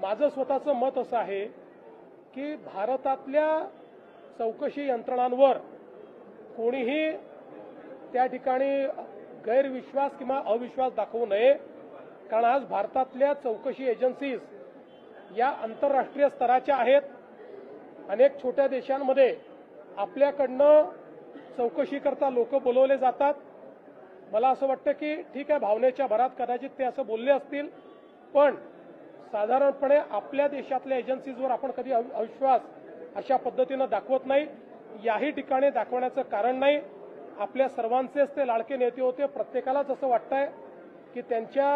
माझं स्वतःचं मत असं आहे की भारतातल्या चौकशी यंत्रणांवर कोणीही त्या ठिकाणी गैरविश्वास किंवा अविश्वास दाखवू नये, कारण आज भारतातल्या चौकशी एजन्सीज या आंतरराष्ट्रीय स्तराच्या आहेत। अनेक छोट्या देशांमध्ये आपल्याकडनं चौकशी करता लोक बोलवले जातात। मला असं वाटतं की ठीक आहे, भावनेच्या भरात कदाचित ते असं बोलले असतील, पण साधारणपणे आपल्या देशातल्या एजन्सीजवर आपण कधी अविश्वास अशा पद्धतीनं दाखवत नाही। याही ठिकाणी दाखवण्याचं कारण नाही। आपल्या सर्वांचेच ते लाडके नेते होते। प्रत्येकालाच असं वाटतंय की त्यांच्या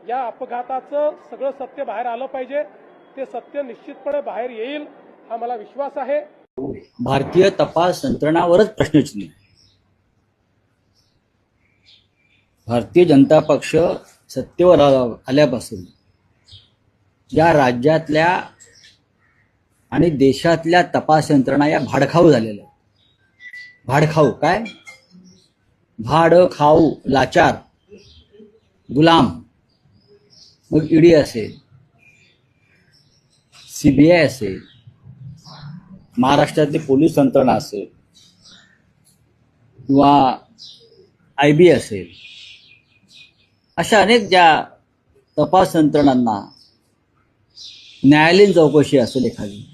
या अपघाताचं सगळं सत्य बाहेर आलं पाहिजे। ते सत्य निश्चितपणे बाहेर येईल, हा मला विश्वास आहे। भारतीय तपास यंत्रणावरच प्रश्नचिन्ह आहे। भारतीय जनता पक्ष सत्तेवर आल्यापासून या राज्यातल्या आणि देशातल्या तपास यंत्रणा या भाडखाऊ झालेल्या। भाडखाऊ काय? भाड खाऊ, लाचार, गुलाम। मग ईडी असेल, सीबीआय असेल, महाराष्ट्रातली पोलीस यंत्रणा असेल किंवा आयबी असेल, अशा अनेक ज्या तपास यंत्रणांना न्यायालयीन चौकशी असेल एखादी,